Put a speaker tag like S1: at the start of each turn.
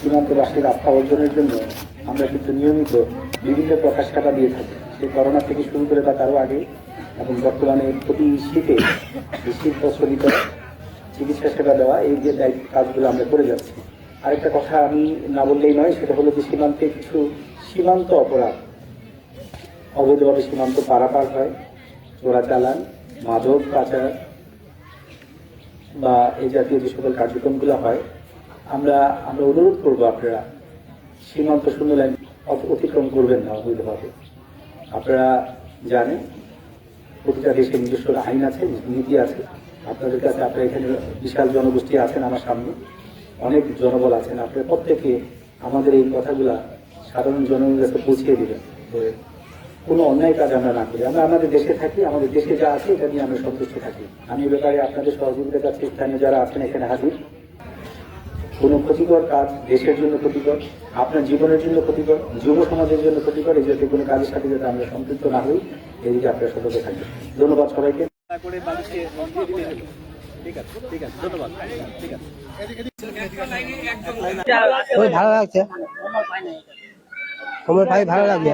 S1: সীমান্তবাসীর আস্থা অর্জনের জন্য আমরা কিন্তু নিয়মিত বিভিন্ন প্রকাশ টাকা দিয়ে থাকি। সেই করোনা থেকে শুরু করে বা তারও আগে এবং বর্তমানে প্রতি শীতে শীত প্রচলিত চিকিৎসা সেবা দেওয়া, এই যে দায়িত্ব কাজগুলো আমরা করে যাচ্ছি। আরেকটা কথা আমি না বললেই নয়, সেটা হলো যে সীমান্তে কিছু সীমান্ত অপরাধ, অবৈধভাবে সীমান্ত পারাপার হয়, চোরাচালান, মাদক পাচার বা এই জাতীয় যে সকল কার্যক্রমগুলো হয়, আমরা অনুরোধ করবো আপনারা সীমান্ত শূন্য লাইন অতিক্রম করবেন না অবৈধভাবে। আপনারা জানেন প্রতিটা দেশের নিজস্ব আইন আছে, নীতি আছে। আপনাদের কাছে আপনারা এখানে বিশাল জনগোষ্ঠী আছেন, আমার সামনে অনেক জনবল আছেন, আপনারা প্রত্যেকে আমাদের এই কথাগুলা সাধারণ জনগণের কাছে পৌঁছিয়ে দিবেন যে কোনো অন্যায় কাজ আমরা না করি, আমরা আমাদের দেশে থাকি, আমাদের দেশে যা আছে এটা নিয়ে আমরা সন্তুষ্ট থাকি। আমি এ ব্যাপারে আপনাদের সহযোগিতার কাছে স্থানীয় যারা আছেন এখানে হাজির। কোনো ক্ষতিকর কাজ দেশের জন্য ক্ষতিকর, আপনার জীবনের জন্য ক্ষতিকর, যুব সমাজের জন্য ক্ষতিকর, এই যাতে কোনো কাজের সাথে যাতে আমরা সম্পৃক্ত না হই, এদিকে আপনারা সতর্ক থাকবেন। ধন্যবাদ সবাইকে।
S2: ভালো লাগছে, ভালো লাগছে।